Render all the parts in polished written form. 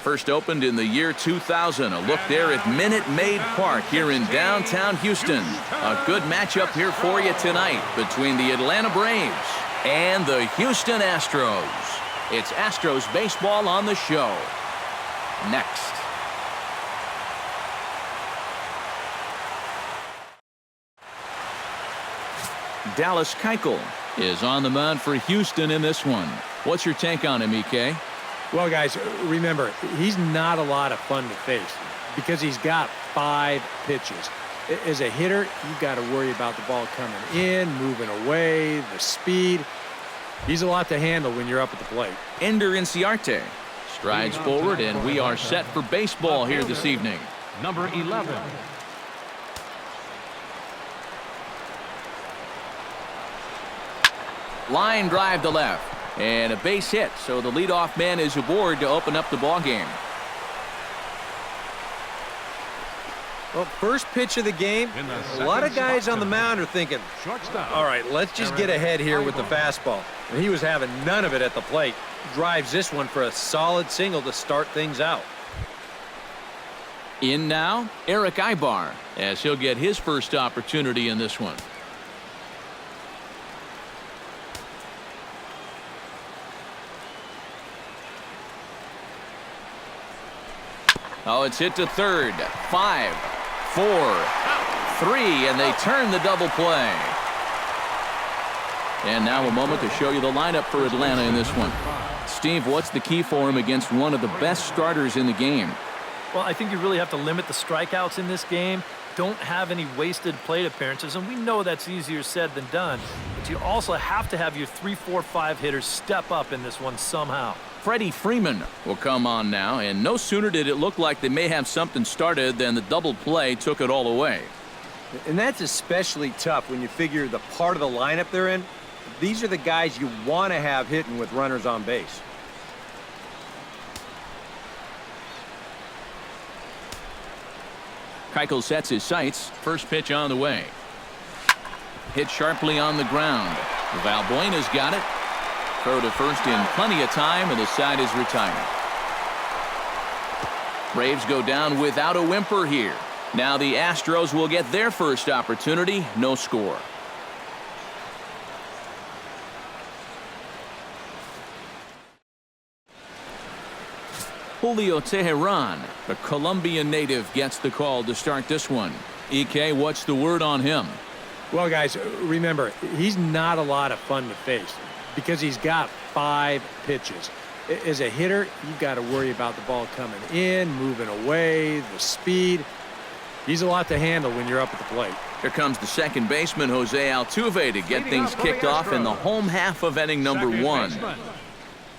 First opened in the year 2000. A look there at Minute Maid Park here in downtown Houston. A good matchup here for you tonight between the Atlanta Braves and the Houston Astros. It's Astros baseball on the show. Next. Dallas Keuchel is on the mound for Houston in this one. What's your take on him, EK? Well, guys, remember, he's not a lot of fun to face because he's got 5 pitches. As a hitter, you've got to worry about the ball coming in, moving away, the speed. He's a lot to handle when you're up at the plate. Ender Inciarte strides forward, and we are set for baseball here this evening. Number 11. Line drive to left. And a base hit, so the leadoff man is aboard to open up the ball game. Well, first pitch of the game, a lot of guys on the mound are thinking, all right, let's just get ahead here with the fastball. And he was having none of it at the plate. Drives this one for a solid single to start things out. In now, Eric Ibar, as he'll get his first opportunity in this one. Oh, it's hit to third. 5, 4, 3, and they turn the double play. And now a moment to show you the lineup for Atlanta in this one. Steve, what's the key for him against one of the best starters in the game? Well, I think you really have to limit the strikeouts in this game. Don't have any wasted plate appearances, and we know that's easier said than done. But you also have to have your 3, 4, 5 hitters step up in this one somehow. Freddie Freeman will come on now, and no sooner did it look like they may have something started than the double play took it all away. And that's especially tough when you figure the part of the lineup they're in. These are the guys you want to have hitting with runners on base. Keuchel sets his sights. First pitch on the way. Hit sharply on the ground. Valbuena's got it. Throw to first in plenty of time, and the side is retired. Braves go down without a whimper here. Now the Astros will get their first opportunity. No score. Julio Teheran, the Colombian native, gets the call to start this one. EK, what's the word on him? Well, guys, remember, he's not a lot of fun to face because he's got 5 pitches. As a hitter, you've got to worry about the ball coming in, moving away, the speed. He's a lot to handle when you're up at the plate. Here comes the second baseman, Jose Altuve, to get things kicked off in the home half of inning number 1.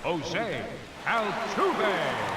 Jose Altuve.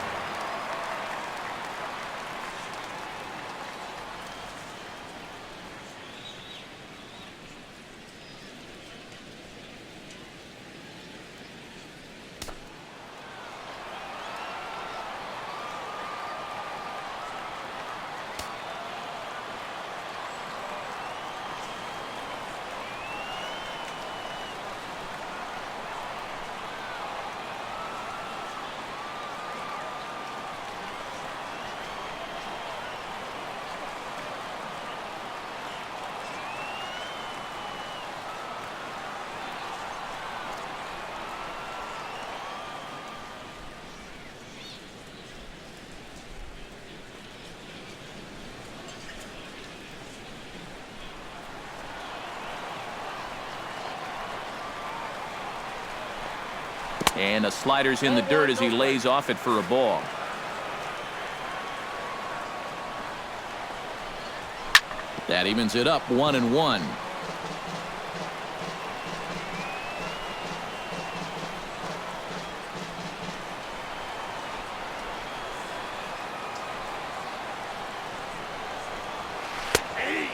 And the slider's in the dirt as he lays off it for a ball. That evens it up 1-1.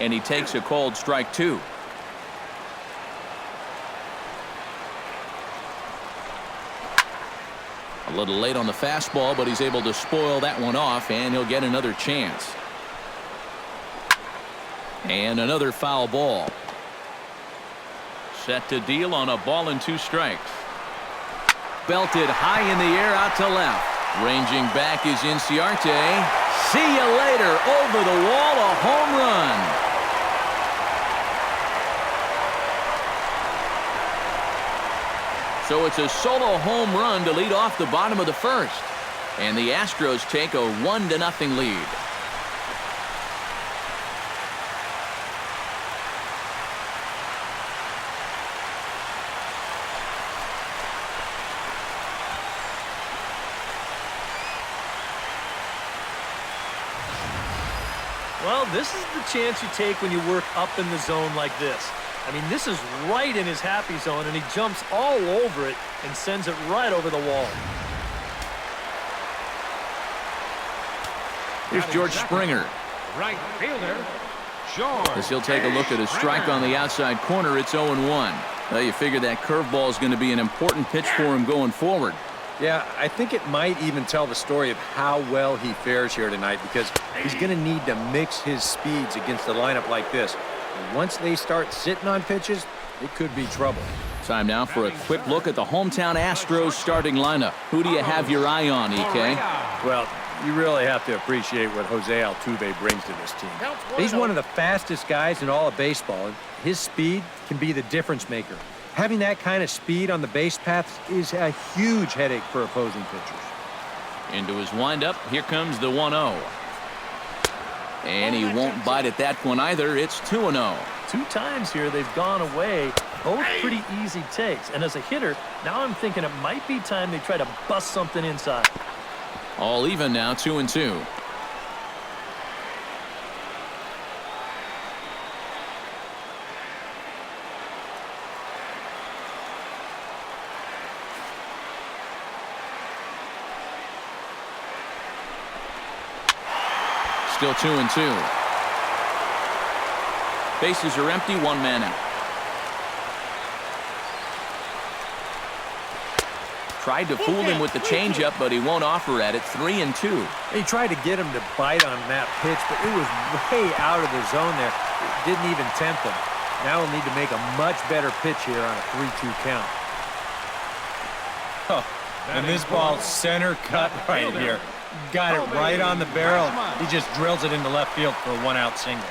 And he takes a called strike 2. A little late on the fastball, but he's able to spoil that one off, and he'll get another chance. And another foul ball. Set to deal on a ball and 2 strikes. Belted high in the air out to left. Ranging back is Inciarte. See you later. Over the wall, a home run. So it's a solo home run to lead off the bottom of the first. And the Astros take a 1-0 lead. Well, this is the chance you take when you work up in the zone like this. I mean, this is right in his happy zone, and he jumps all over it and sends it right over the wall. Here's George Springer. Right fielder, George. As he'll take a look at a strike on the outside corner, it's 0-1. Well, you figure that curveball is going to be an important pitch for him going forward. Yeah, I think it might even tell the story of how well he fares here tonight, because he's going to need to mix his speeds against a lineup like this. And once they start sitting on pitches, it could be trouble. Time now for a quick look at the hometown Astros starting lineup. Who do you have your eye on, EK? Well, you really have to appreciate what Jose Altuve brings to this team. He's one of the fastest guys in all of baseball, and his speed can be the difference maker. Having that kind of speed on the base paths is a huge headache for opposing pitchers. Into his windup, here comes the 1-0. And he won't bite at that one either. It's 2-0. 2 times here they've gone away, both pretty easy takes. And as a hitter, now I'm thinking it might be time they try to bust something inside. All even now, 2-2. Still 2-2. Bases are empty, 1 man out. Tried to fool him with the changeup, but he won't offer at it. 3-2. He tried to get him to bite on that pitch, but it was way out of the zone there. It didn't even tempt him. Now he'll need to make a much better pitch here on a 3-2 count. Oh, and this ball's center cut right here. Got it right on the barrel. He just drills it into left field for a 1-out single.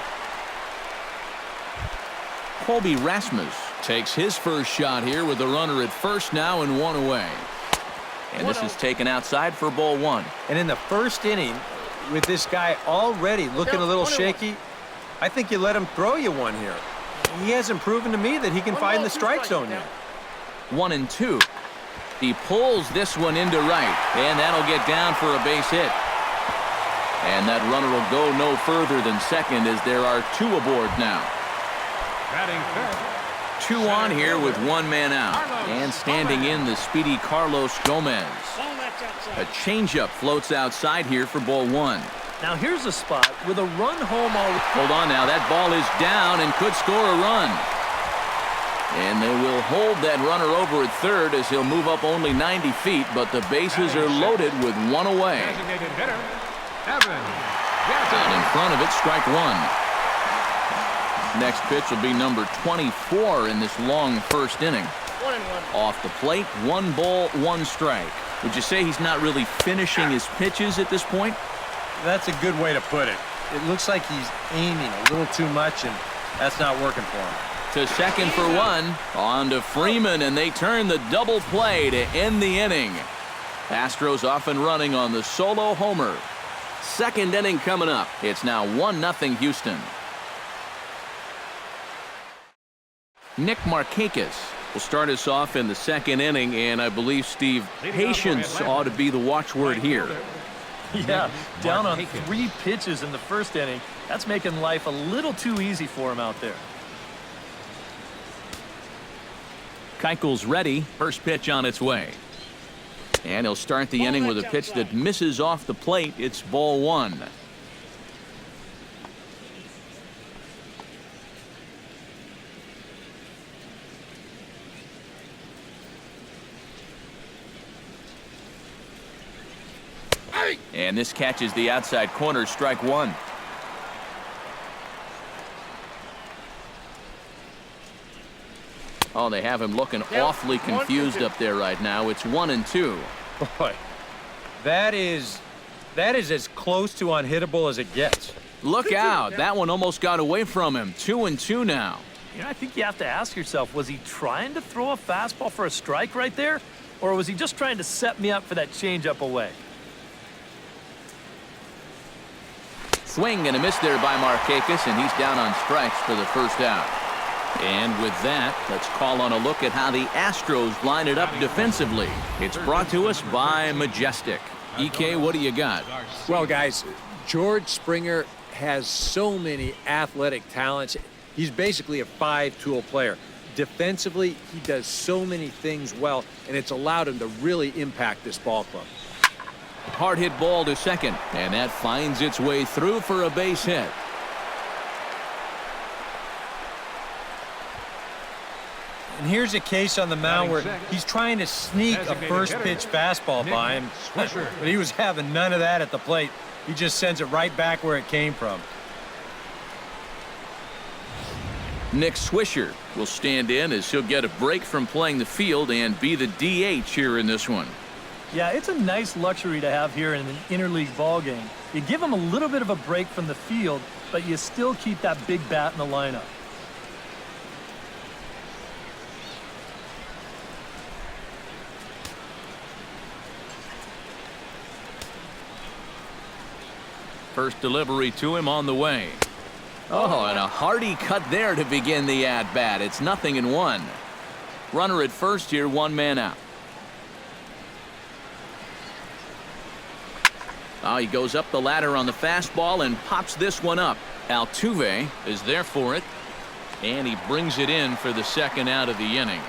Colby Rasmus takes his first shot here with the runner at first now and 1 away. And this is taken outside for ball 1. And in the first inning, with this guy already looking a little shaky, I think you let him throw you one here. He hasn't proven to me that he can find the strike zone yet. 1-2. He pulls this one into right, and that'll get down for a base hit. And that runner will go no further than second as there are 2 aboard now. Batting fifth. 2 on here with 1 man out. And standing in the speedy Carlos Gomez. A changeup floats outside here for ball 1. Now here's a spot with a run home already. Hold on now, that ball is down and could score a run. And they will hold that runner over at third as he'll move up only 90 feet, but the bases are loaded with 1 away. Designated hitter, Evan. And in front of it, strike 1. Next pitch will be number 24 in this long first inning. 1-1. Off the plate, 1 ball, 1 strike. Would you say he's not really finishing his pitches at this point? That's a good way to put it. It looks like he's aiming a little too much, and that's not working for him. To second for 1. On to Freeman, and they turn the double play to end the inning. Astros off and running on the solo homer. Second inning coming up. It's now 1-0 Houston. Nick Markakis will start us off in the second inning, and I believe, Steve, patience ought to be the watchword here. Yeah, down on 3 pitches in the first inning. That's making life a little too easy for him out there. Keuchel's ready. First pitch on its way. And he'll start the inning with a pitch that misses off the plate. It's ball 1. And this catches the outside corner, strike 1. Oh, they have him looking awfully confused up there right now. It's 1-2. Boy, That is as close to unhittable as it gets. Look out. That one almost got away from him. 2-2 now. You know, I think you have to ask yourself, was he trying to throw a fastball for a strike right there? Or was he just trying to set me up for that changeup away? Swing and a miss there by Markakis, and he's down on strikes for the first out. And with that, let's call on a look at how the Astros line it up defensively. It's brought to us by Majestic. EK, what do you got? Well, guys, George Springer has so many athletic talents. He's basically a five-tool player. Defensively, he does so many things well, and it's allowed him to really impact this ball club. Hard hit ball to second, and that finds its way through for a base hit. And here's a case on the mound where he's trying to sneak a first-pitch fastball by him, but he was having none of that at the plate. He just sends it right back where it came from. Nick Swisher will stand in as he'll get a break from playing the field and be the DH here in this one. Yeah, it's a nice luxury to have here in an interleague ball game. You give him a little bit of a break from the field, but you still keep that big bat in the lineup. First delivery to him on the way. Oh, and a hearty cut there to begin the at-bat. It's 0-1. Runner at first here, one man out. Oh, he goes up the ladder on the fastball and pops this one up. Altuve is there for it, and he brings it in for the second out of the inning.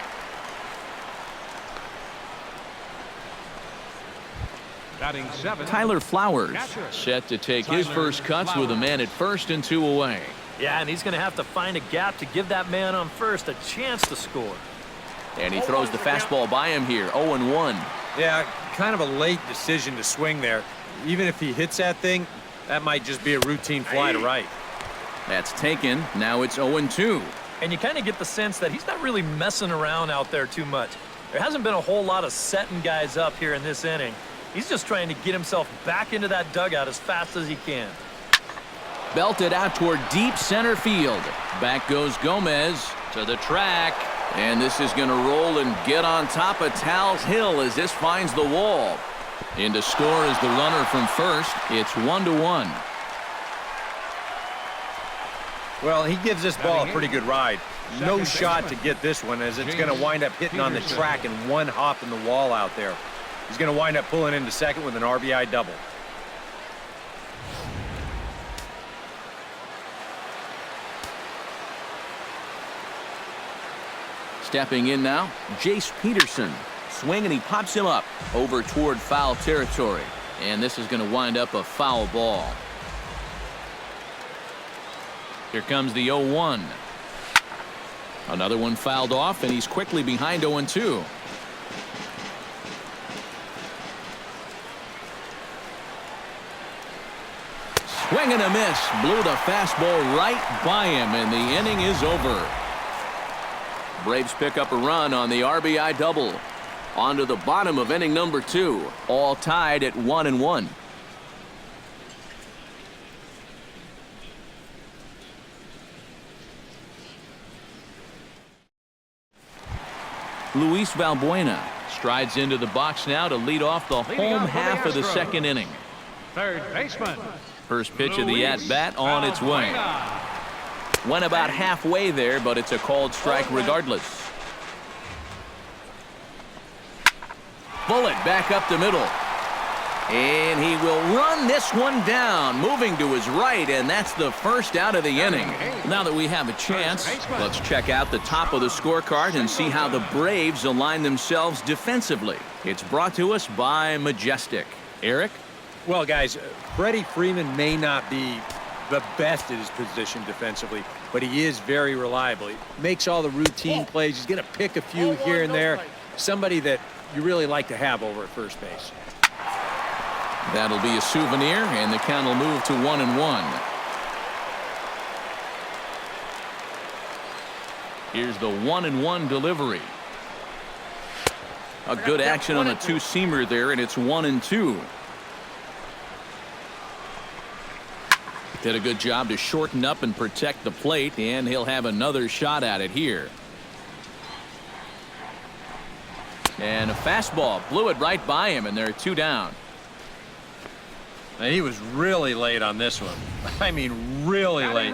Batting seventh, Tyler Flowers catcher. set to take his first cuts with a man at first and two away. Yeah, and he's going to have to find a gap to give that man on first a chance to score. And he throws the fastball by him here, 0-1. Yeah, kind of a late decision to swing there. Even if he hits that thing, that might just be a routine fly to right. That's taken. Now it's 0-2. And you kind of get the sense that he's not really messing around out there too much. There hasn't been a whole lot of setting guys up here in this inning. He's just trying to get himself back into that dugout as fast as he can. Belted out toward deep center field. Back goes Gomez to the track. And this is going to roll and get on top of Tal's Hill as this finds the wall. In to score is the runner from first. It's 1-1. Well, he gives this ball a pretty good ride. No shot to get this one, as it's going to wind up hitting on the track and one hop in the wall out there. He's going to wind up pulling into second with an RBI double. Stepping in now, Jace Peterson. Swing and he pops him up over toward foul territory. And this is going to wind up a foul ball. Here comes the 0-1. Another one fouled off, and he's quickly behind 0-2. Swing and a miss. Blew the fastball right by him, and the inning is over. Braves pick up a run on the RBI double. On to the bottom of inning number 2. All tied at 1-1. Luis Valbuena strides into the box now to lead off the home half of the second inning. Third baseman. First pitch of the at-bat on its way. Went about halfway there, but it's a called strike regardless. Bullet back up the middle. And he will run this one down, moving to his right, and that's the first out of the inning. Now that we have a chance, let's check out the top of the scorecard and see how the Braves align themselves defensively. It's brought to us by Majestic. Eric? Well, guys, Freddie Freeman may not be the best at his position defensively, but he is very reliable. He makes all the routine plays. He's going to pick a few here and there. Somebody that you really like to have over at first base. That'll be a souvenir, and the count will move to 1-1. Here's the 1-1 delivery. A good action on a two-seamer there, and it's 1-2. Did a good job to shorten up and protect the plate, and he'll have another shot at it here. And a fastball blew it right by him, and they're 2 down. And he was really late on this one. I mean, really late.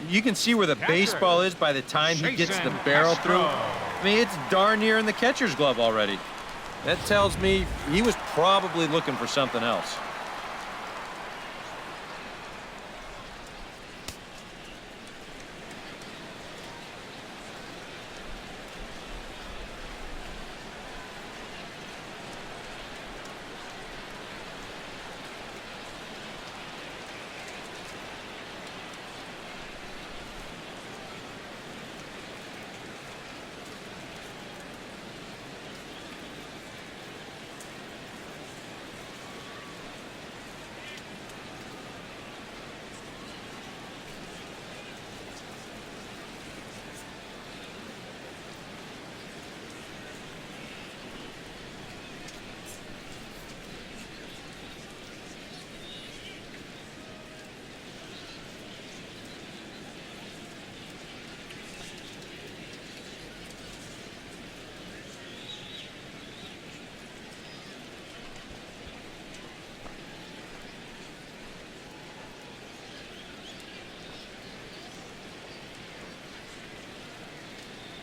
You can see where the baseball is by the time he gets the barrel through. I mean, it's darn near in the catcher's glove already. That tells me he was probably looking for something else.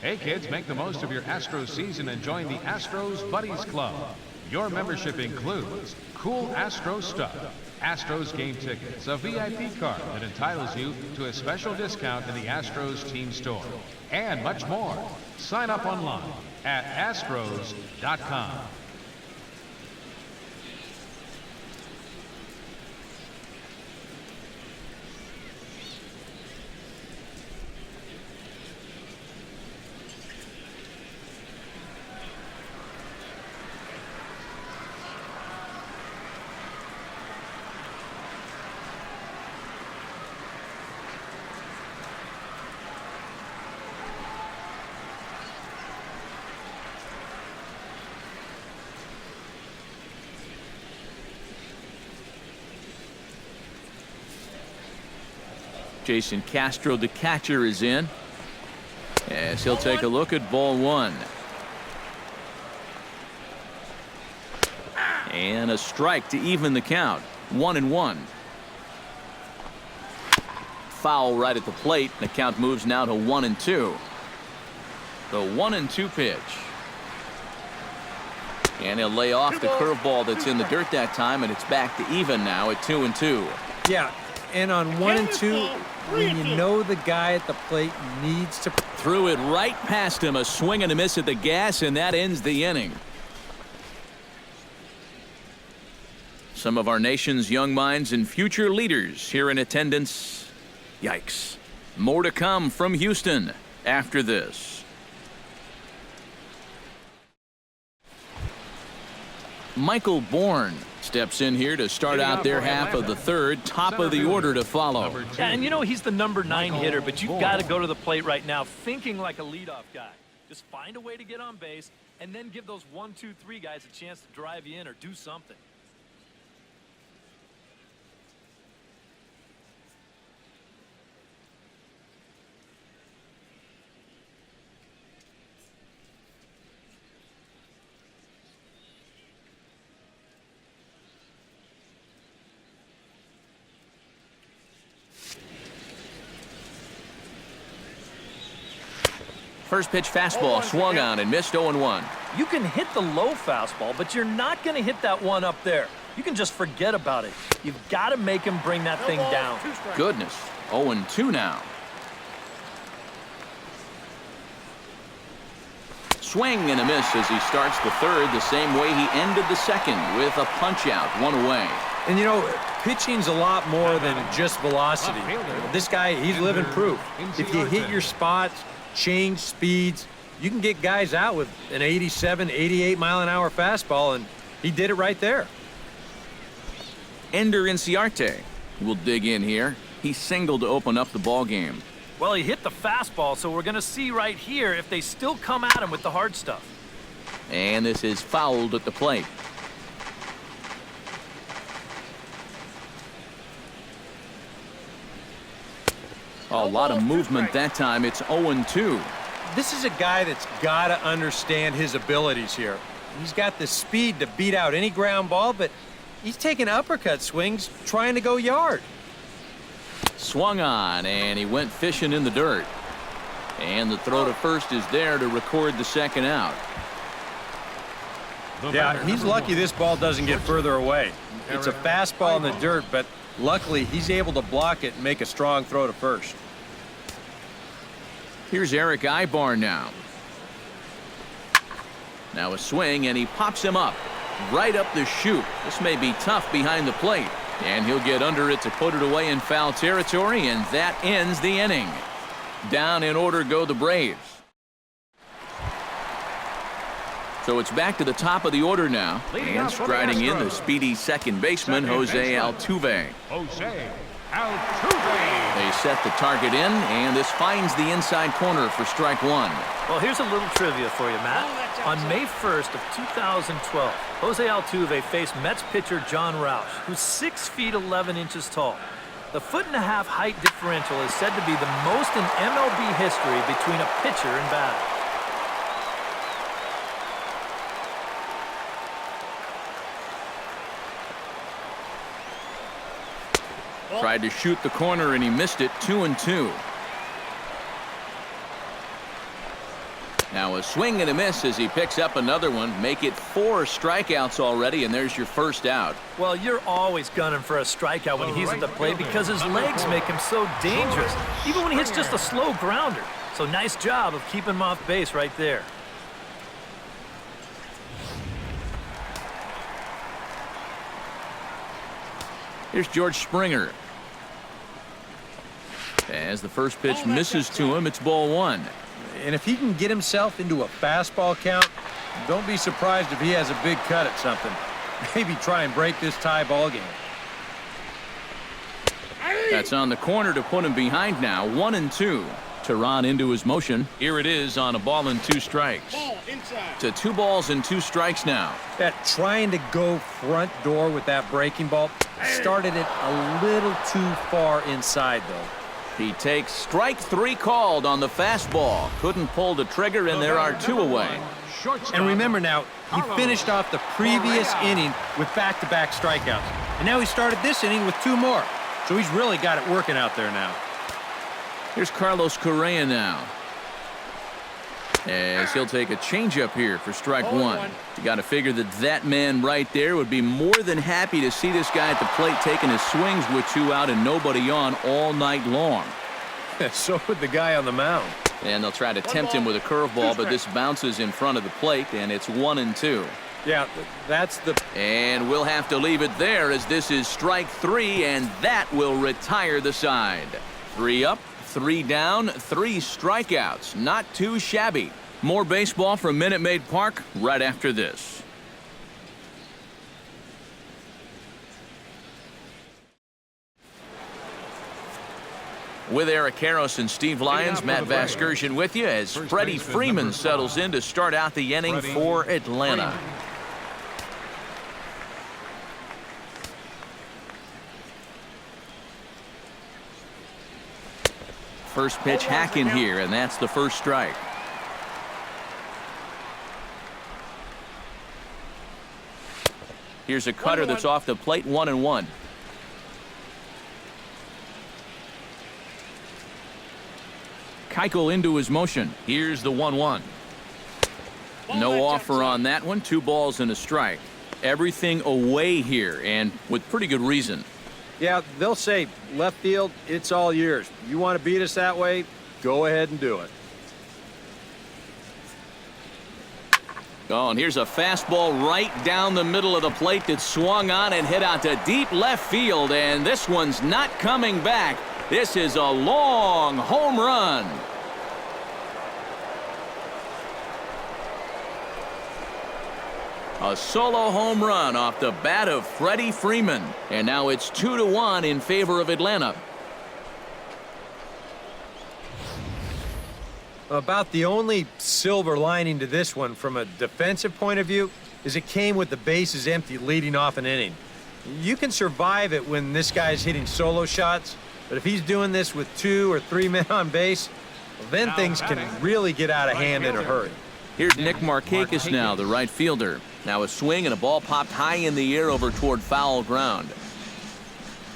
Hey kids, make the most of your Astros season and join the Astros Buddies Club. Your membership includes cool Astros stuff, Astros game tickets, a VIP card that entitles you to a special discount in the Astros team store, and much more. Sign up online at astros.com. Jason Castro, the catcher, is in, as he'll take a look at ball 1. And a strike to even the count. 1-1. Foul right at the plate. The count moves now to 1-2. The 1-2 pitch. And he'll lay off the curveball that's in the dirt that time, and it's back to even now at 2-2. Yeah, and on 1-2, when you know the guy at the plate needs to... Threw it right past him, a swing and a miss at the gas, and that ends the inning. Some of our nation's young minds and future leaders here in attendance. Yikes. More to come from Houston after this. Michael Bourne steps in here to start out their half of the third. Top of the order to follow. Yeah, and you know he's the number 9 hitter, but you've got to go to the plate right now thinking like a leadoff guy. Just find a way to get on base and then give those 1, 2, 3 guys a chance to drive you in or do something. First pitch fastball swung on and missed 0-1. You can hit the low fastball, but you're not going to hit that one up there. You can just forget about it. You've got to make him bring that thing down. Goodness. 0-2 now. Swing and a miss as he starts the third the same way he ended the second with a punch out, 1 away. And you know, pitching's a lot more than just velocity. This guy, he's living proof. If you hit your spots, change speeds, you can get guys out with an 87, 88 mile an hour fastball, and he did it right there. Ender Inciarte will dig in here. He singled to open up the ball game. Well, he hit the fastball, so we're going to see right here if they still come at him with the hard stuff. And this is fouled at the plate. A lot of movement that time. It's 0-2. This is a guy that's got to understand his abilities here. He's got the speed to beat out any ground ball, but he's taking uppercut swings trying to go yard. Swung on, and he went fishing in the dirt. And the throw to first is there to record the second out. Yeah, he's lucky this ball doesn't get further away. It's a fastball in the dirt, but luckily he's able to block it and make a strong throw to first. Here's Eric Ibar now. Now a swing, and he pops him up. Right up the chute. This may be tough behind the plate. And he'll get under it to put it away in foul territory, and that ends the inning. Down in order go the Braves. So it's back to the top of the order now. And striding in the speedy second baseman, Jose Altuve. They set the target in, and this finds the inside corner for strike one. Well, here's a little trivia for you, Matt. On May 1st of 2012, Jose Altuve faced Mets pitcher John Roush, who's 6 feet 11 inches tall. The 1.5-foot height differential is said to be the most in MLB history between a pitcher and batter. Tried to shoot the corner, and he missed it. 2-2. Now a swing and a miss as he picks up another one. Make it 4 strikeouts already, and there's your first out. Well, you're always gunning for a strikeout when he's at the plate because his legs make him so dangerous, even when he hits just a slow grounder. So nice job of keeping him off base right there. Here's George Springer. As the first pitch misses to him, it's ball one. And if he can get himself into a fastball count, don't be surprised if he has a big cut at something. Maybe try and break this tie ball game. That's on the corner to put him behind now. 1-2. Tehran into his motion. Here it is on a ball and 2 strikes. To 2 balls and 2 strikes now. That trying to go front door with that breaking ball started it a little too far inside, though. He takes strike 3 called on the fastball. Couldn't pull the trigger, and there are 2 away. And remember now, he finished off the previous inning with back-to-back strikeouts. And now he started this inning with 2 more. So he's really got it working out there now. Here's Carlos Correa now. As he'll take a changeup here for strike 1. You got to figure that man right there would be more than happy to see this guy at the plate taking his swings with 2 out and nobody on all night long. So would the guy on the mound. And they'll try to tempt him with a curveball, but this bounces in front of the plate, and it's 1-2. Yeah, that's the... And we'll have to leave it there as this is strike 3, and that will retire the side. 3 up, 3 down, 3 strikeouts. Not too shabby. More baseball from Minute Maid Park right after this. With Eric Karros and Steve Lyons, Matt Vasgersian with you as Freddie Freeman settles in to start out the inning for Atlanta. First pitch hacking here, and that's the first strike. Here's a cutter that's off the plate, 1-1. Keuchel into his motion. Here's the 1-1. No offer on that one. 2 balls and a strike. Everything away here, and with pretty good reason. Yeah, they'll say, left field, it's all yours. You want to beat us that way? Go ahead and do it. Oh, and here's a fastball right down the middle of the plate that swung on and hit out to deep left field, and this one's not coming back. This is a long home run. A solo home run off the bat of Freddie Freeman. And now it's 2-1 in favor of Atlanta. About the only silver lining to this one from a defensive point of view is it came with the bases empty leading off an inning. You can survive it when this guy's hitting solo shots, But if he's doing this with 2 or 3 men on base, well, then things can really get out of hand in a hurry. Here's Nick Markakis now, the right fielder. Now a swing and a ball popped high in the air over toward foul ground.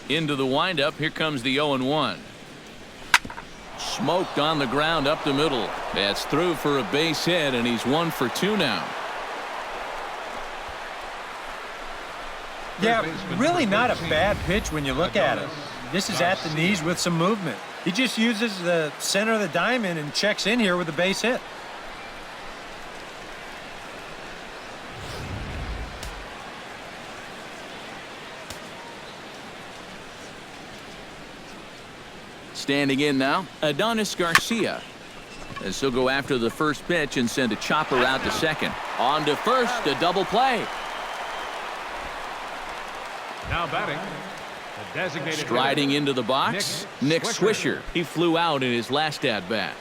Into the windup, here comes the 0-1. Smoked on the ground up the middle. That's through for a base hit, and he's 1 for 2 now. Yeah, really not a bad pitch when you look at it. This is at the knees with some movement. He just uses the center of the diamond and checks in here with a base hit. Standing in now, Adonis Garcia. As he'll go after the first pitch and send a chopper out to second. On to first, a double play. Now batting, the designated Striding into the box, Nick Swisher. He flew out in his last at-bat.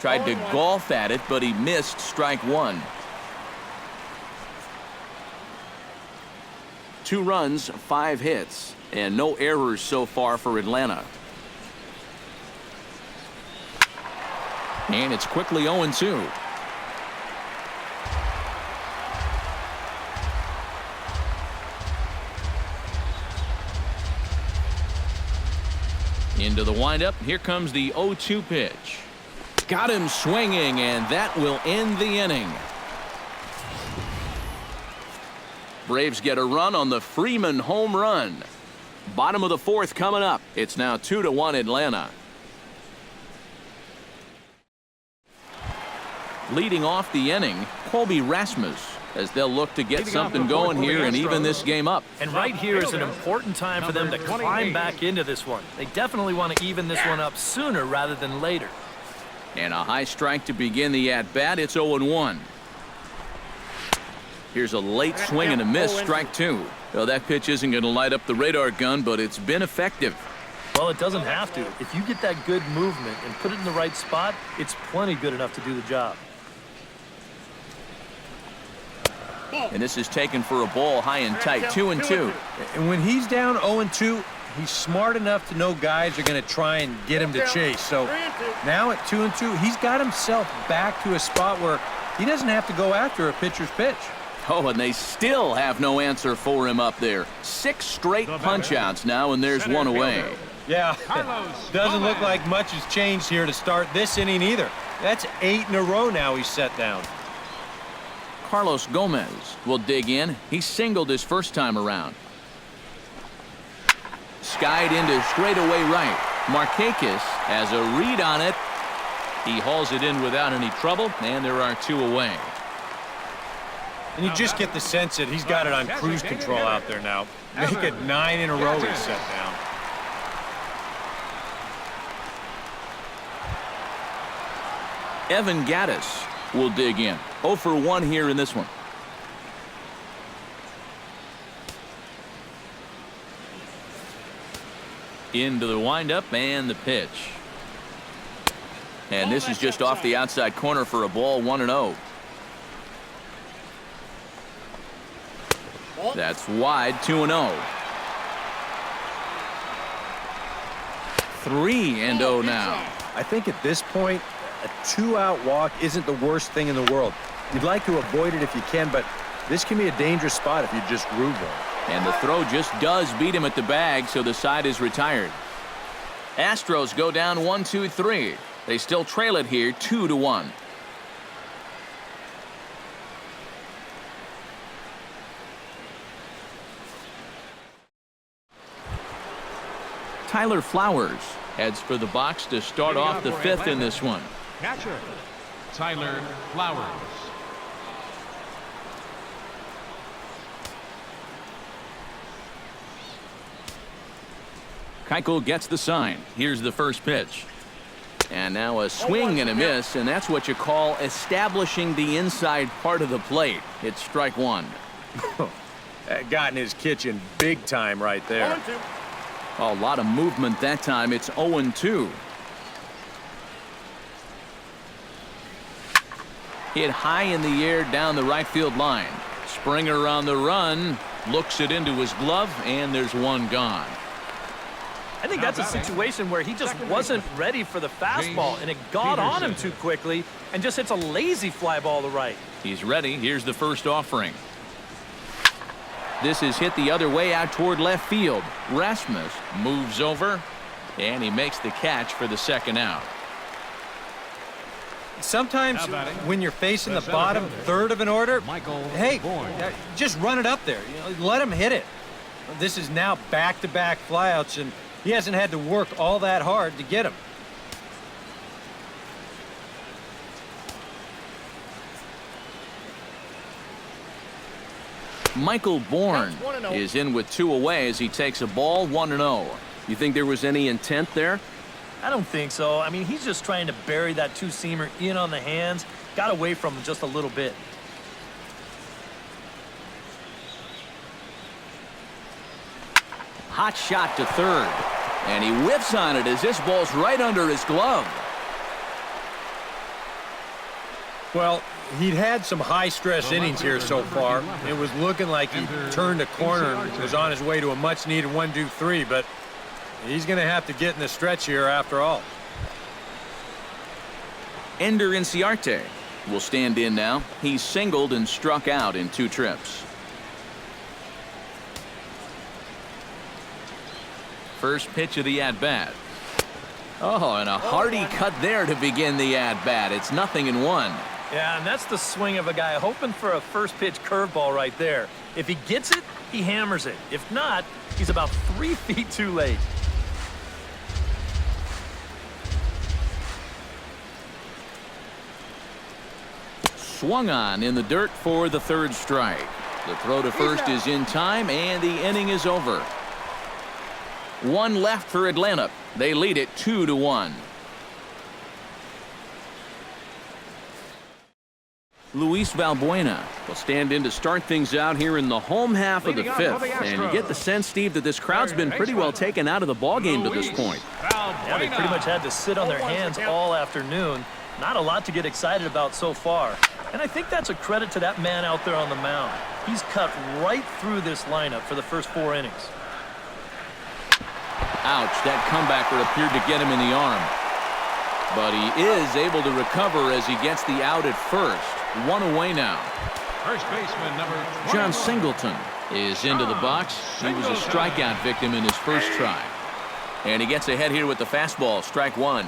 Tried to golf at it, but he missed strike 1. 2 runs, 5 hits, and no errors so far for Atlanta. And it's quickly 0-2. Into the windup. Here comes the 0-2 pitch. Got him swinging, and that will end the inning. Braves get a run on the Freeman home run. Bottom of the 4th coming up. It's now 2-1 Atlanta. Leading off the inning, Colby Rasmus, as they'll look to get something going here and even this game up. And right here is an important time for them to climb back into this one. They definitely want to even this one up sooner rather than later. And a high strike to begin the at-bat. It's 0-1. Here's a late swing and a miss, strike 2. Well, that pitch isn't going to light up the radar gun, but it's been effective. Well, it doesn't have to. If you get that good movement and put it in the right spot, it's plenty good enough to do the job. And this is taken for a ball high and tight, 2-2. And when he's down 0-2, he's smart enough to know guys are going to try and get him to chase. So now at 2-2, he's got himself back to a spot where he doesn't have to go after a pitcher's pitch. Oh, and they still have no answer for him up there. 6 straight punch-outs now, and there's 1 away. Yeah, doesn't look like much has changed here to start this inning either. That's 8 in a row now he's set down. Carlos Gomez will dig in. He singled his first time around. Skied into straightaway right. Markakis has a read on it. He hauls it in without any trouble, and there are 2 away. And you just get the sense that he's got it on cruise control out there now. Make it 9 in a row he's set down. Evan Gattis will dig in. 0 for 1 here in this one. Into the windup and the pitch. And this is just off the outside corner for a ball, 1-0. That's wide, 2-0. 3-0 now. I think at this point, a 2-out walk isn't the worst thing in the world. You'd like to avoid it if you can, but this can be a dangerous spot if you just groove one. And the throw just does beat him at the bag, so the side is retired. Astros go down 1-2-3. They still trail it here 2-1. Tyler Flowers heads for the box to start off the 5th in this one. Catcher, Tyler Flowers. Keuchel gets the sign. Here's the first pitch. And now a swing and a miss, and that's what you call establishing the inside part of the plate. It's strike 1. That got in his kitchen big time right there. A lot of movement that time. It's 0-2. Hit high in the air down the right field line. Springer on the run. Looks it into his glove, and there's one gone. I think that's a situation where he just wasn't ready for the fastball, and it got on him too quickly and just hits a lazy fly ball to right. He's ready. Here's the first offering. This is hit the other way out toward left field. Rasmus moves over, and he makes the catch for the second out. Sometimes when you're facing the bottom third of an order, hey, just run it up there. Let him hit it. This is now back-to-back flyouts, and he hasn't had to work all that hard to get him. Michael Bourne is in with 2 away as he takes a ball 1-0. You think there was any intent there? I don't think so. I mean, he's just trying to bury that two-seamer in on the hands. Got away from him just a little bit. Hot shot to third. And he whiffs on it as this ball's right under his glove. Well, he'd had some high-stress innings here so far. It was looking like he turned a corner and was on his way to a much-needed 1-2-3, but he's going to have to get in the stretch here after all. Ender Inciarte will stand in now. He's singled and struck out in 2 trips. First pitch of the at-bat. Oh, and a hearty cut there to begin the at-bat. It's 0-1. Yeah, and that's the swing of a guy hoping for a first pitch curveball right there. If he gets it, he hammers it. If not, he's about 3 feet too late. Swung on in the dirt for the 3rd strike. The throw to first is in time, and the inning is over. 1 left for Atlanta. They lead it 2-1. Luis Valbuena will stand in to start things out here in the home half of the 5th. And you get the sense, Steve, that this crowd's been pretty well taken out of the ballgame to this point. Yeah, they pretty much had to sit on their hands all afternoon. Not a lot to get excited about so far. And I think that's a credit to that man out there on the mound. He's cut right through this lineup for the first 4 innings. Ouch, that comebacker appeared to get him in the arm. But he is able to recover as he gets the out at first. 1 away now. First baseman number 21. John Singleton is into the box. He was a strikeout victim in his first try. And he gets ahead here with the fastball, strike 1.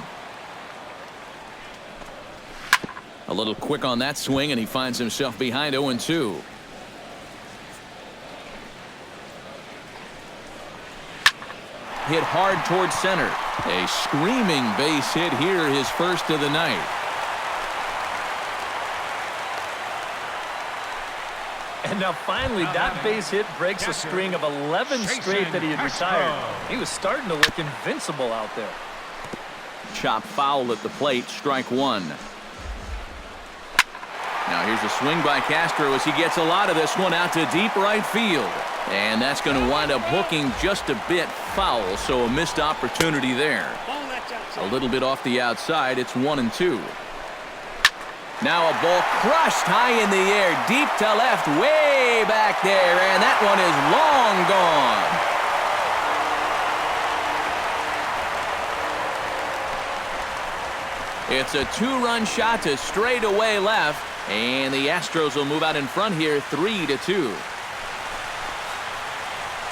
A little quick on that swing, and he finds himself behind 0-2. Hit hard towards center. A screaming base hit here, his first of the night. And now finally that base hit breaks a string of 11 straight that he had retired. He was starting to look invincible out there. Chop foul at the plate, strike 1. Now here's a swing by Castro as he gets a lot of this one out to deep right field. And that's going to wind up hooking just a bit foul, so a missed opportunity there. A little bit off the outside, it's 1-2. Now a ball crushed high in the air, deep to left, way back there, and that one is long gone. It's a 2-run shot to straightaway left, and the Astros will move out in front here 3-2.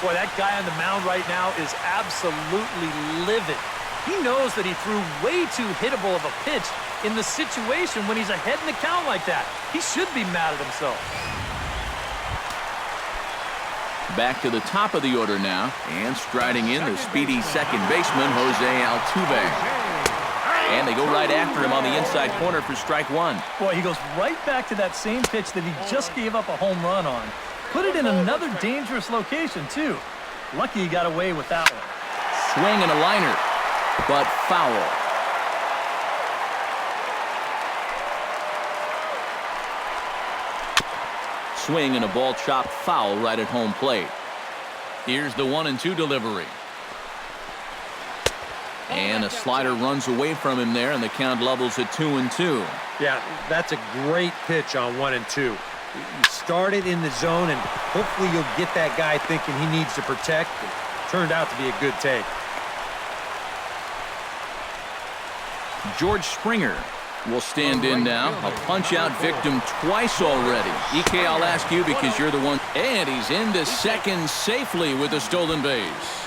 Boy, that guy on the mound right now is absolutely livid. He knows that he threw way too hittable of a pitch in the situation when he's ahead in the count like that. He should be mad at himself. Back to the top of the order now, and striding in the speedy second baseman, Jose Altuve. And they go right after him on the inside corner for strike 1. Boy, he goes right back to that same pitch that he just gave up a home run on. Put it in another dangerous location, too. Lucky he got away with that one. Swing and a liner, but foul. Swing and a ball chopped foul right at home plate. Here's the 1-2 delivery. And a slider runs away from him there, and the count levels at 2-2. Yeah, that's a great pitch on 1 and 2. You start it in the zone, and hopefully you'll get that guy thinking he needs to protect. It turned out to be a good take. George Springer will stand in now. A punch-out victim twice already. EK, I'll ask you because you're the one. And he's into second safely with a stolen base.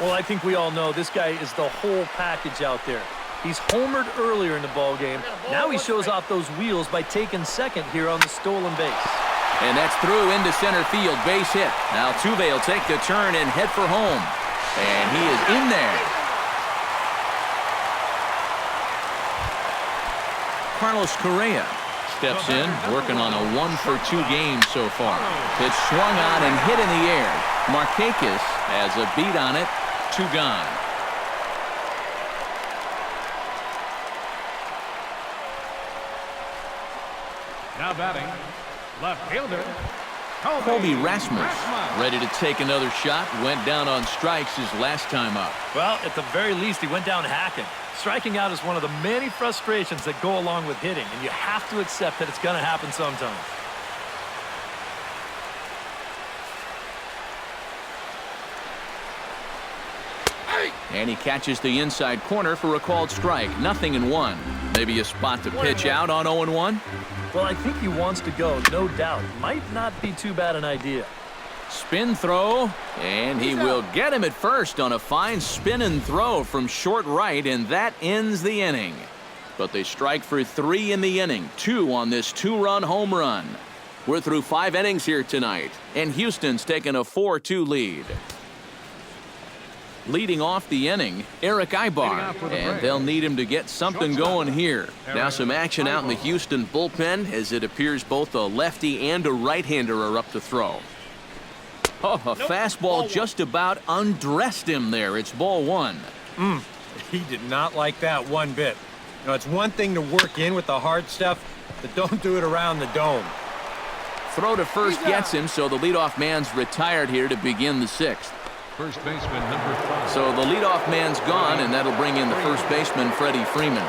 Well, I think we all know this guy is the whole package out there. He's homered earlier in the ball game. Now he shows off those wheels by taking second here on the stolen base. And that's through into center field. Base hit. Now Altuve will take the turn and head for home. And he is in there. Carlos Correa steps in, working on a 1-for-2 game so far. Pitch swung on and hit in the air. Markakis has a beat on it. 2 gone. Now batting, left fielder, Colby Rasmus ready to take another shot. Went down on strikes his last time up. Well, at the very least, he went down hacking. Striking out is one of the many frustrations that go along with hitting, and you have to accept that it's going to happen sometime. And he catches the inside corner for a called strike. 0-1. Maybe a spot to pitch out on 0-1. Well, I think he wants to go, no doubt. Might not be too bad an idea. Spin throw, and he will get him at first on a fine spin and throw from short right, and that ends the inning. But they strike for 3 in the inning, 2 on this 2-run home run. We're through 5 innings here tonight, and Houston's taken a 4-2 lead. Leading off the inning, Eric Ibar, and they'll need him to get something going here. Now some action out in the Houston bullpen as it appears both a lefty and a right-hander are up to throw. Oh, a fastball just about undressed him there. It's ball 1. He did not like that one bit. You know, it's one thing to work in with the hard stuff, but don't do it around the dome. Throw to first gets him, so the leadoff man's retired here to begin the 6th. first baseman number 5. So the leadoff man's gone, and that'll bring in the first baseman, Freddie Freeman.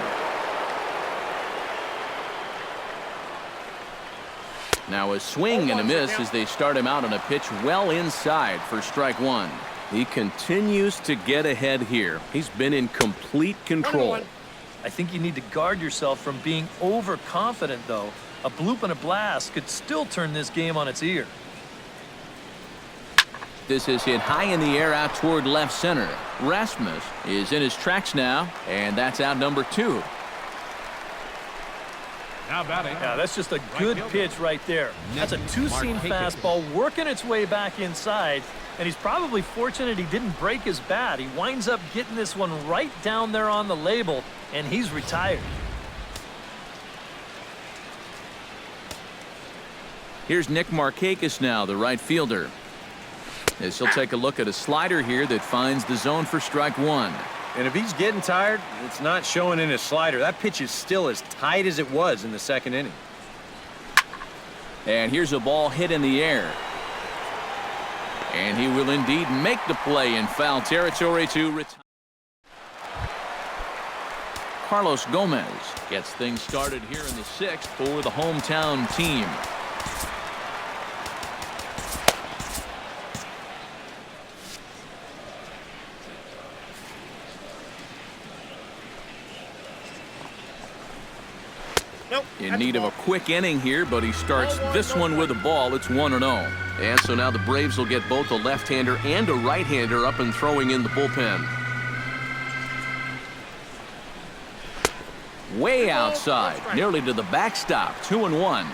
Now a swing and a miss as they start him out on a pitch well inside for strike 1. He continues to get ahead here. He's been in complete control. I think you need to guard yourself from being overconfident, though. A bloop and a blast could still turn this game on its ear. This is hit high in the air out toward left center. Rasmus is in his tracks now, and that's out number 2. Now batting. Yeah, that's just a good pitch right there. That's a two-seam fastball working its way back inside, and he's probably fortunate he didn't break his bat. He winds up getting this one right down there on the label, and he's retired. Here's Nick Markakis now, the right fielder. As he'll take a look at a slider here that finds the zone for strike 1. And if he's getting tired, it's not showing in his slider. That pitch is still as tight as it was in the second inning. And here's a ball hit in the air. And he will indeed make the play in foul territory to retire. Carlos Gomez gets things started here in the 6th for the hometown team. In need of a quick inning here, but he starts this one with a ball. It's 1-0. And so now the Braves will get both a left-hander and a right-hander up and throwing in the bullpen. Way outside, nearly to the backstop. 2-1.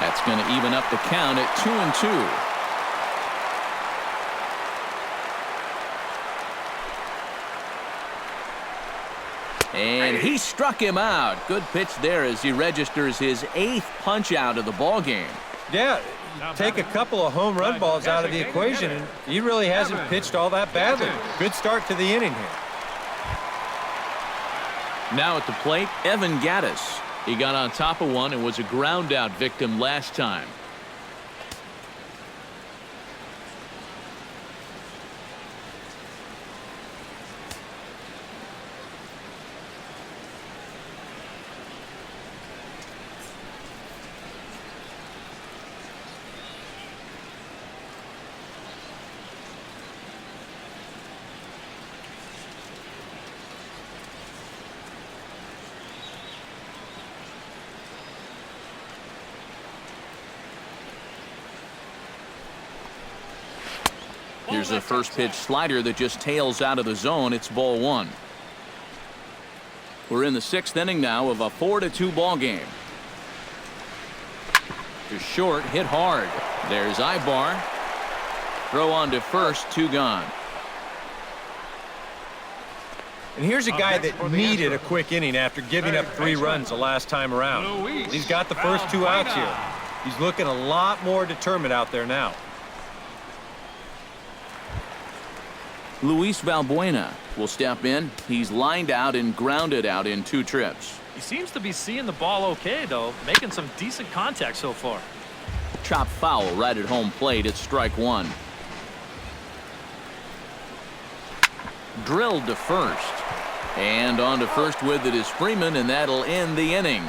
That's going to even up the count at 2-2. And he struck him out. Good pitch there as he registers his 8th punch out of the ball game. Yeah, take a couple of home run balls out of the equation, and he really hasn't pitched all that badly. Good start to the inning here. Now at the plate, Evan Gattis. He got on top of one and was a ground out victim last time. Here's a first pitch slider that just tails out of the zone. It's ball one. We're in the 6th inning now of a 4-2 ball game. To short, hit hard. There's Ibar. Throw on to first, 2 gone. And here's a guy that needed a quick inning after giving up 3 runs the last time around. He's got the first 2 outs here. He's looking a lot more determined out there now. Luis Valbuena will step in. He's lined out and grounded out in 2 trips. He seems to be seeing the ball okay, though, making some decent contact so far. Chop foul right at home plate. It's strike 1. Drilled to first. And on to first with it is Freeman, and that'll end the inning.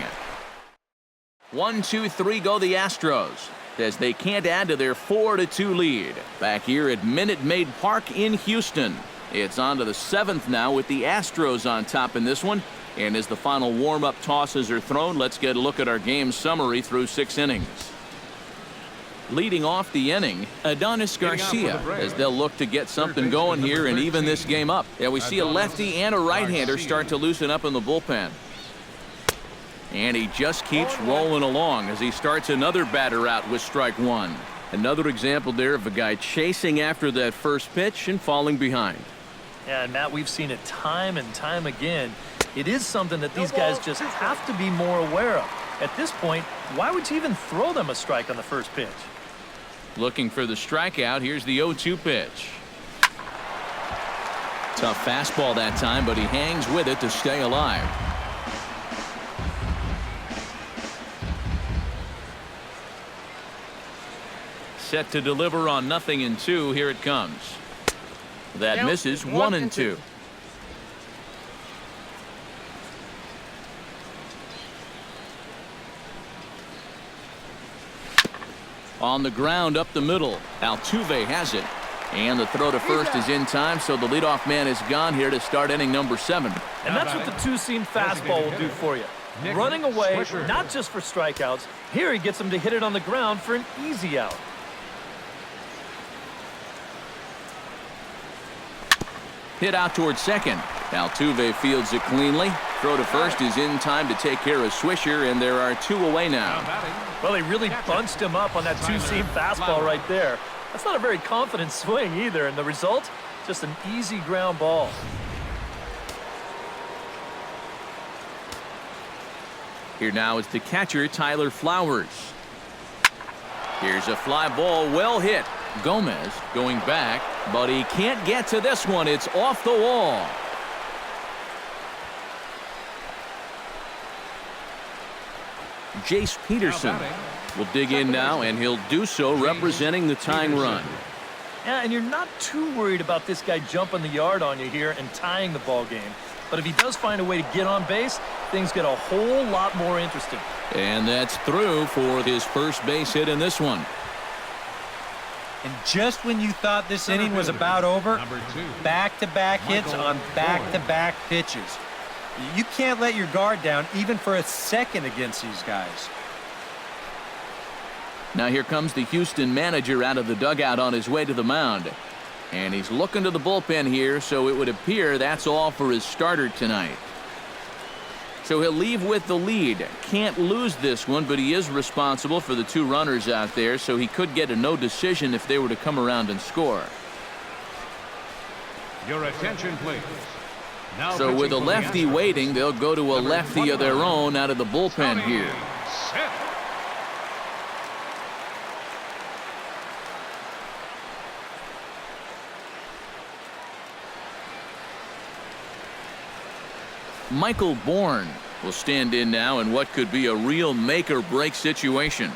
1, 2, 3 go the Astros, as they can't add to their 4-2 lead. Back here at Minute Maid Park in Houston. It's on to the 7th now with the Astros on top in this one. And as the final warm-up tosses are thrown, let's get a look at our game summary through 6 innings. Leading off the inning, Adonis Garcia, as they'll look to get something going here and even this game up. Yeah, we see a lefty and a right-hander start to loosen up in the bullpen. And he just keeps rolling along as he starts another batter out with strike 1. Another example there of a guy chasing after that first pitch and falling behind. Yeah, and Matt, we've seen it time and time again. It is something that these guys just have to be more aware of. At this point, why would you even throw them a strike on the first pitch? Looking for the strikeout. Here's the 0-2 pitch. Tough fastball that time, but he hangs with it to stay alive. Set to deliver on 0-2. Here it comes. That misses. 1-2. On the ground up the middle. Altuve has it. And the throw to first is in time, so the leadoff man is gone here to start inning number 7. And that's what the 2-seam fastball will do for you. Running away, not just for strikeouts. Here he gets him to hit it on the ground for an easy out. Hit out towards second. Altuve fields it cleanly. Throw to first is in time to take care of Swisher, and there are 2 away now. Well, he really bunched him up on that 2-seam fastball right there. That's not a very confident swing either, and the result, just an easy ground ball. Here now is the catcher, Tyler Flowers. Here's a fly ball, well hit. Gomez going back, but he can't get to this one. It's off the wall. Jace Peterson will dig in now, and he'll do so representing the tying run. Yeah, and you're not too worried about this guy jumping the yard on you here and tying the ball game. But if he does find a way to get on base, things get a whole lot more interesting. And that's through for his first base hit in this one. And just when you thought this inning was about over, back-to-back hits on back-to-back pitches. You can't let your guard down even for a second against these guys. Now here comes the Houston manager out of the dugout on his way to the mound. And he's looking to the bullpen here, so it would appear that's all for his starter tonight. So he'll leave with the lead. Can't lose this one, but he is responsible for the 2 runners out there, so he could get a no decision if they were to come around and score. Your attention, please. Now so with a lefty waiting, they'll go to a lefty of their own out of the bullpen here. Set. Michael Bourne will stand in now in what could be a real make-or-break situation.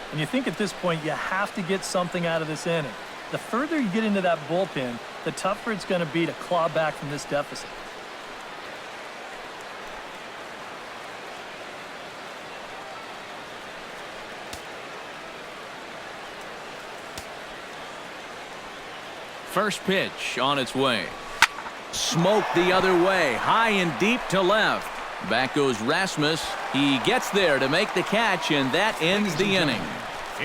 And you think at this point you have to get something out of this inning. The further you get into that bullpen, the tougher it's going to be to claw back from this deficit. First pitch on its way. Smoke the other way, high and deep to left. Back goes Rasmus. He gets there to make the catch, and that ends the inning.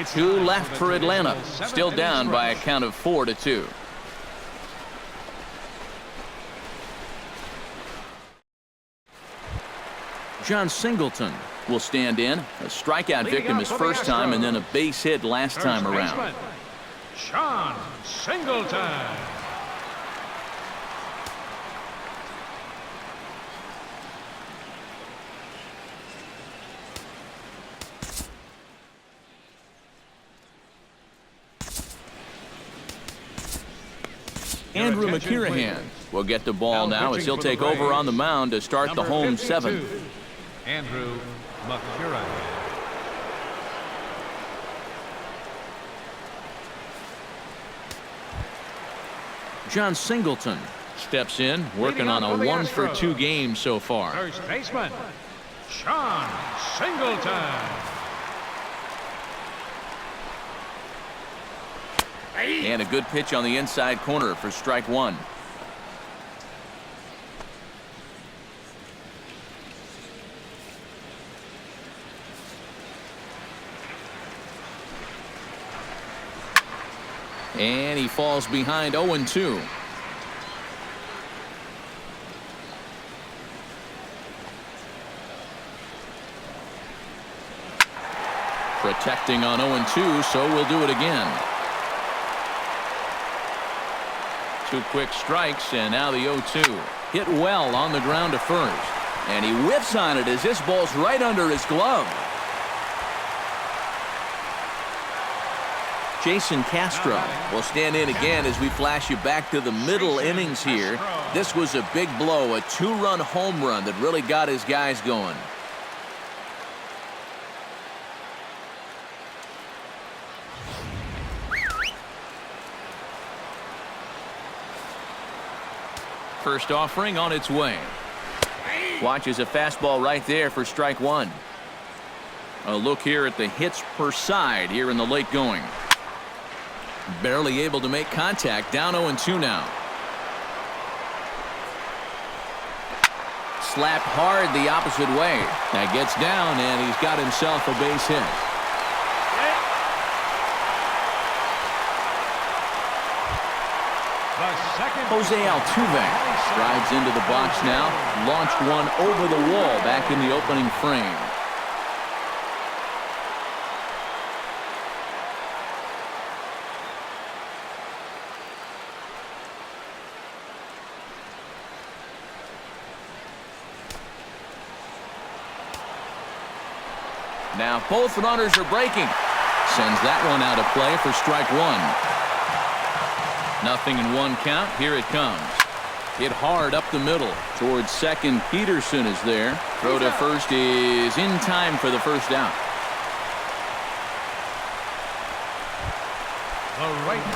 2 left for Atlanta, still down by a count of 4-2. John Singleton will stand in. A strikeout victim his first time and then a base hit last time around. John Singleton. Andrew McKirahan will get the ball now as he'll take over on the mound to start the home 7th. Andrew McKirahan. John Singleton steps in, working on a 1-for-2 game so far. First baseman, John Singleton. And a good pitch on the inside corner for strike 1. And he falls behind 0-2. Protecting on 0-2, so we'll do it again. 2 quick strikes, and now the 0-2. Hit well on the ground to first. And he whiffs on it as this ball's right under his glove. Jason Castro will stand in again as we flash you back to the middle innings here. This was a big blow, a 2-run home run that really got his guys going. First offering on its way. Watches a fastball right there for strike 1. A look here at the hits per side here in the late going. Barely able to make contact, down 0-2 now. Slapped hard the opposite way. That gets down, and he's got himself a base hit. Jose Altuve drives into the box now. Launched one over the wall back in the opening frame. Now both runners are breaking. Sends that one out of play for strike 1. Nothing in 1 count. Here it comes. Hit hard up the middle. Towards second, Peterson is there. Throw to first is in time for the first out.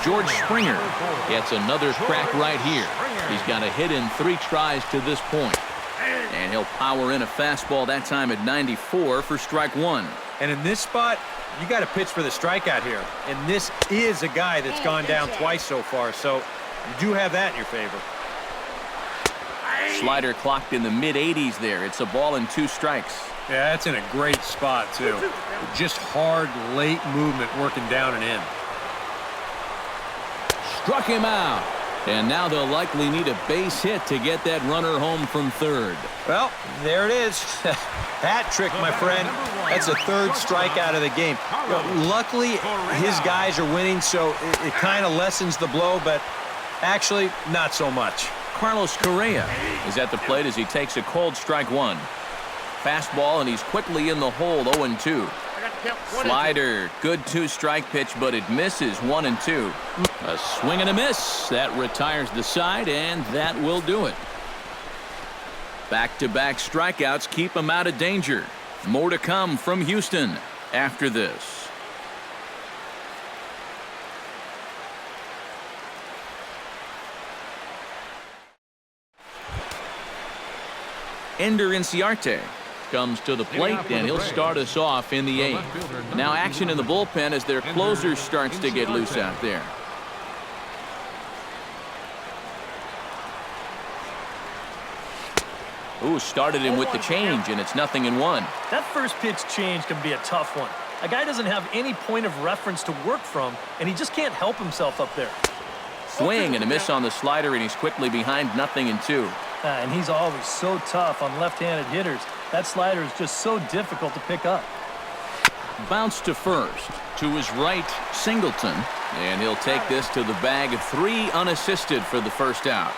George Springer gets another crack right here. He's got a hit in 3 tries to this point. And he'll power in a fastball that time at 94 for strike 1. And in this spot, you got to pitch for the strikeout here. And this is a guy that's gone down twice so far, so you do have that in your favor. Slider clocked in the mid-80s there. It's a ball and 2 strikes. Yeah, that's in a great spot, too. Just hard, late movement working down and in. Struck him out. And now they'll likely need a base hit to get that runner home from third. Well, there it is. Hat trick, my friend. That's a 3rd strikeout of the game. You know, luckily, his guys are winning, so it kind of lessens the blow, but actually, not so much. Carlos Correa is at the plate as he takes a cold strike 1. Fastball, and he's quickly in the hole, 0-2. Slider, good 2-strike pitch, but it misses 1-2. A swing and a miss. That retires the side, and that will do it. Back-to-back strikeouts keep him out of danger. More to come from Houston after this. Ender Inciarte comes to the plate, and he'll start us off in the 8th. Now action in the bullpen as their closer starts to get loose out there. Ooh, started him with the change, and it's 0-1. That first pitch change can be a tough one. A guy doesn't have any point of reference to work from, and he just can't help himself up there. Swing and a miss on the slider, and he's quickly behind 0-2. And he's always so tough on left-handed hitters. That slider is just so difficult to pick up. Bounce to first. To his right, Singleton. And he'll take this to the bag of 3 unassisted for the first out.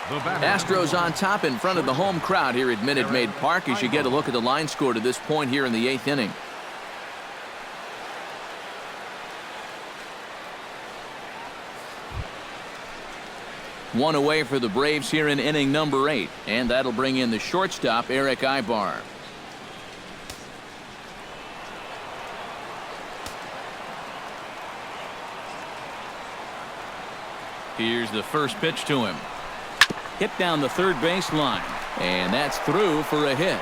Astros on top in front of the home crowd here at Minute Maid Park as you get a look at the line score to this point here in the 8th inning. One away for the Braves here in inning number 8, and that'll bring in the shortstop, Eric Ibar. Here's the first pitch to him. Hit down the third base line, and that's through for a hit.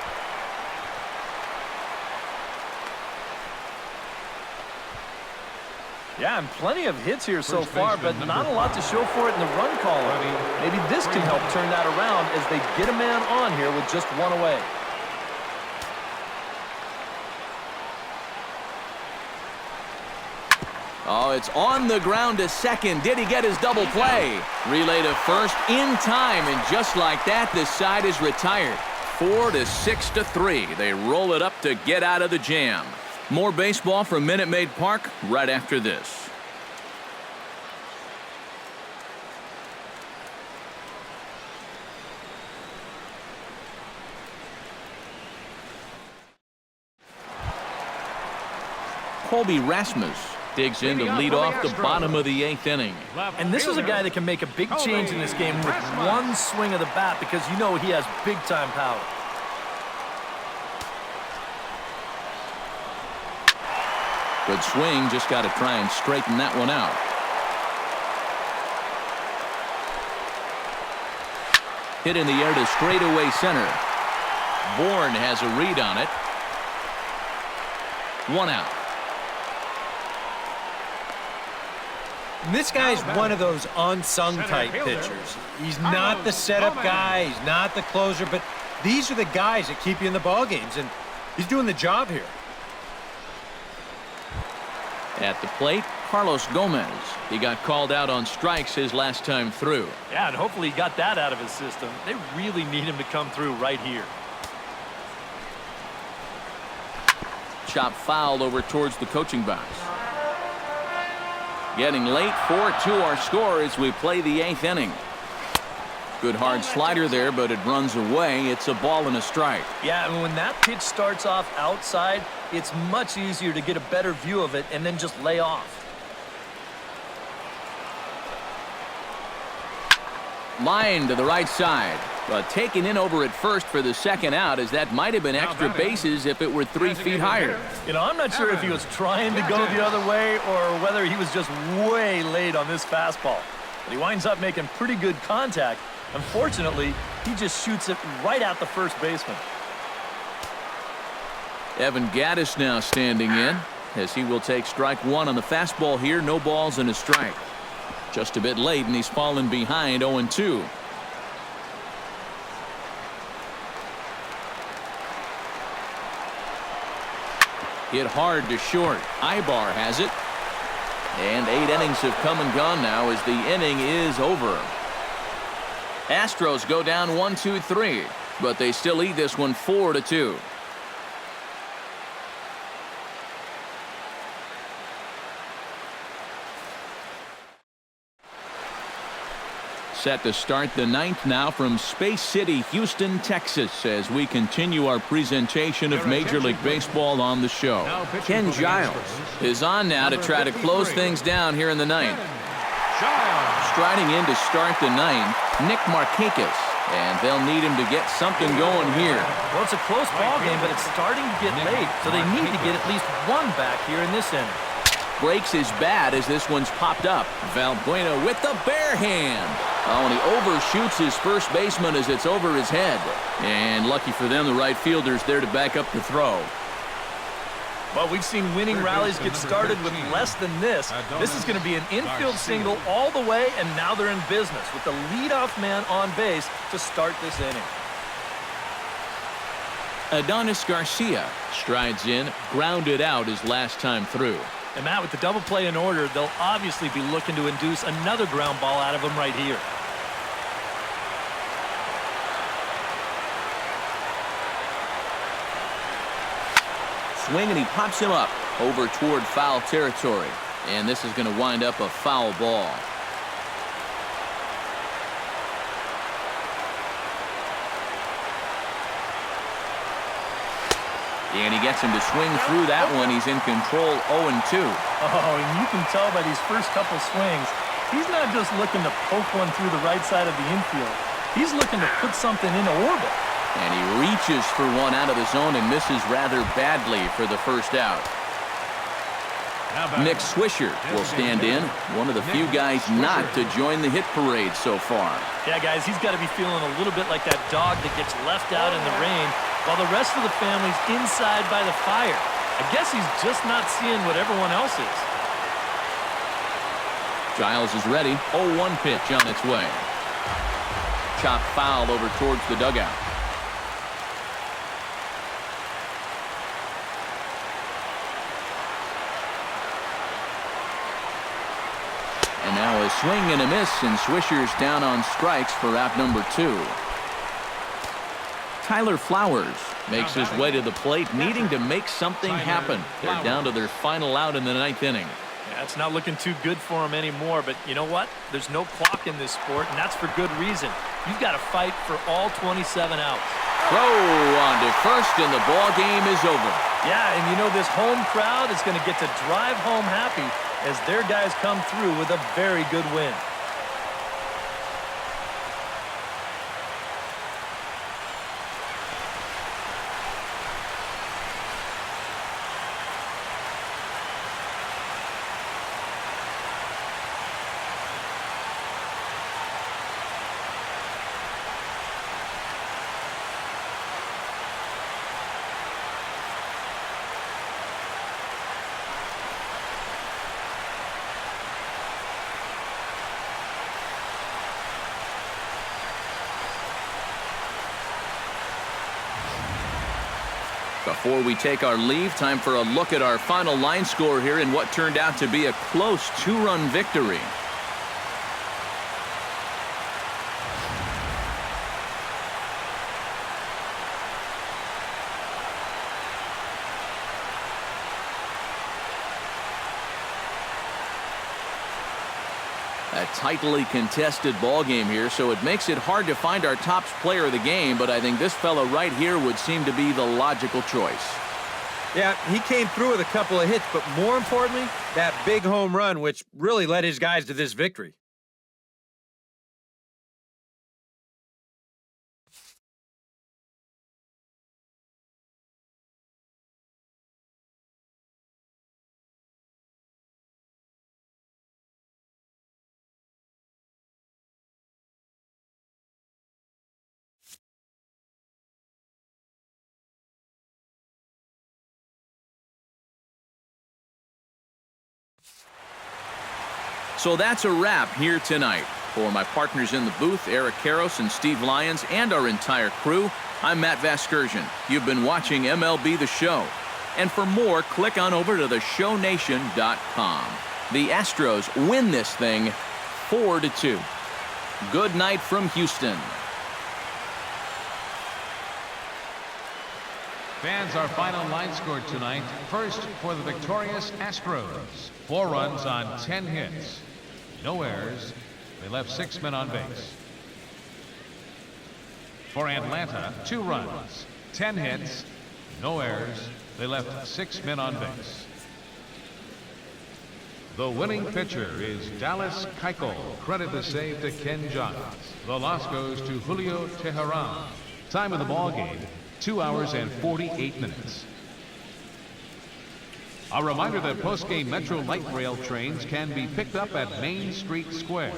Yeah, and plenty of hits here so far, but not a lot to show for it in the run column. Maybe this can help turn that around as they get a man on here with just 1 away. Oh, it's on the ground to second. Did he get his double play? Relay to first in time, and just like that, this side is retired. 4 to 6 to 3. They roll it up to get out of the jam. More baseball from Minute Maid Park right after this. Colby Rasmus digs in to lead off the bottom of the 8th inning. And this is a guy that can make a big change in this game with one swing of the bat because you know he has big-time power. Good swing, just got to try and straighten that one out. Hit in the air to straightaway center. Bourne has a read on it. 1 out. This guy's one of those unsung type pitchers. He's not the setup guy, he's not the closer, but these are the guys that keep you in the ball games, and he's doing the job here. At the plate, Carlos Gomez. He got called out on strikes his last time through. Yeah, and hopefully he got that out of his system. They really need him to come through right here. Chop fouled over towards the coaching box. Getting late, 4-2 our score as we play the 8th inning. Good hard slider there, but it runs away. It's a ball and a strike. Yeah, and when that pitch starts off outside, it's much easier to get a better view of it and then just lay off. Line to the right side, but taken in over at first for the second out, as that might have been extra bases if it were 3 feet higher. You know, I'm not sure if he was trying to go the other way or whether he was just way late on this fastball. But he winds up making pretty good contact. Unfortunately, he just shoots it right at the first baseman. Evan Gaddis now standing in, as he will take strike 1 on the fastball here. No balls and a strike. Just a bit late, and he's fallen behind 0-2. Hit hard to short. Ibar has it. And 8 innings have come and gone now as the inning is over. Astros go down 1-2-3, but they still lead this one 4-2. Set to start the 9th now from Space City, Houston, Texas, as we continue our presentation of Major League Baseball on the show. Ken Giles is on now to try to close things down here in the 9th. Striding in to start the 9th, Nick Markakis, and they'll need him to get something going here. Well, it's a close ball game, but it's starting to get late, so they need to get at least 1 back here in this inning. Breaks his bat as this one's popped up. Valbuena with the bare hand. Oh, and he overshoots his first baseman as it's over his head. And lucky for them, the right fielder's there to back up the throw. Well, we've seen winning rallies get started with less than this. This is going to be an infield single all the way, and now they're in business with the leadoff man on base to start this inning. Adonis Garcia strides in, grounded out his last time through. And Matt, with the double play in order, they'll obviously be looking to induce another ground ball out of him right here. swing, and he pops him up over toward foul territory. And this is going to wind up a foul ball. And he gets him to swing through that one. He's in control 0-2. Oh, and you can tell by these first couple swings, he's not just looking to poke one through the right side of the infield. He's looking to put something into orbit. And he reaches for one out of the zone and misses rather badly for the first out. Nick Swisher will stand in, one of the few guys not to join the hit parade so far. Yeah, guys, he's got to be feeling a little bit like that dog that gets left out in the rain while the rest of the family's inside by the fire. I guess he's just not seeing what everyone else is. Giles is ready. 0-1 pitch on its way. Chop foul over towards the dugout. And now a swing and a miss, and Swisher's down on strikes for out number 2. Tyler Flowers makes his way to the plate, needing to make something happen. They're down to their final out in the 9th inning. Yeah, it's not looking too good for him anymore, but you know what? There's no clock in this sport, and that's for good reason. You've got to fight for all 27 outs. Throw on to first, and the ball game is over. Yeah, and you know this home crowd is going to get to drive home happy as their guys come through with a very good win. Before we take our leave, time for a look at our final line score here in what turned out to be a close 2-run victory. A tightly contested ball game here, so it makes it hard to find our top player of the game, but I think this fellow right here would seem to be the logical choice. Yeah, he came through with a couple of hits, but more importantly, that big home run, which really led his guys to this victory. So that's a wrap here tonight. For my partners in the booth, Eric Karros and Steve Lyons, and our entire crew, I'm Matt Vasgersian. You've been watching MLB The Show. And for more, click on over to theshownation.com. The Astros win this thing 4-2. Good night from Houston. Fans, our final line score tonight. First for the victorious Astros. 4 runs on 10 hits. No errors. They left 6 men on base. For Atlanta, 2 runs, 10 hits, no errors. They left 6 men on base. The winning pitcher is Dallas Keuchel. Credit the save to Ken Johns. The loss goes to Julio Teheran. Time of the ball game, 2 hours and 48 minutes. A reminder that post-game Metro Light Rail trains can be picked up at Main Street Square.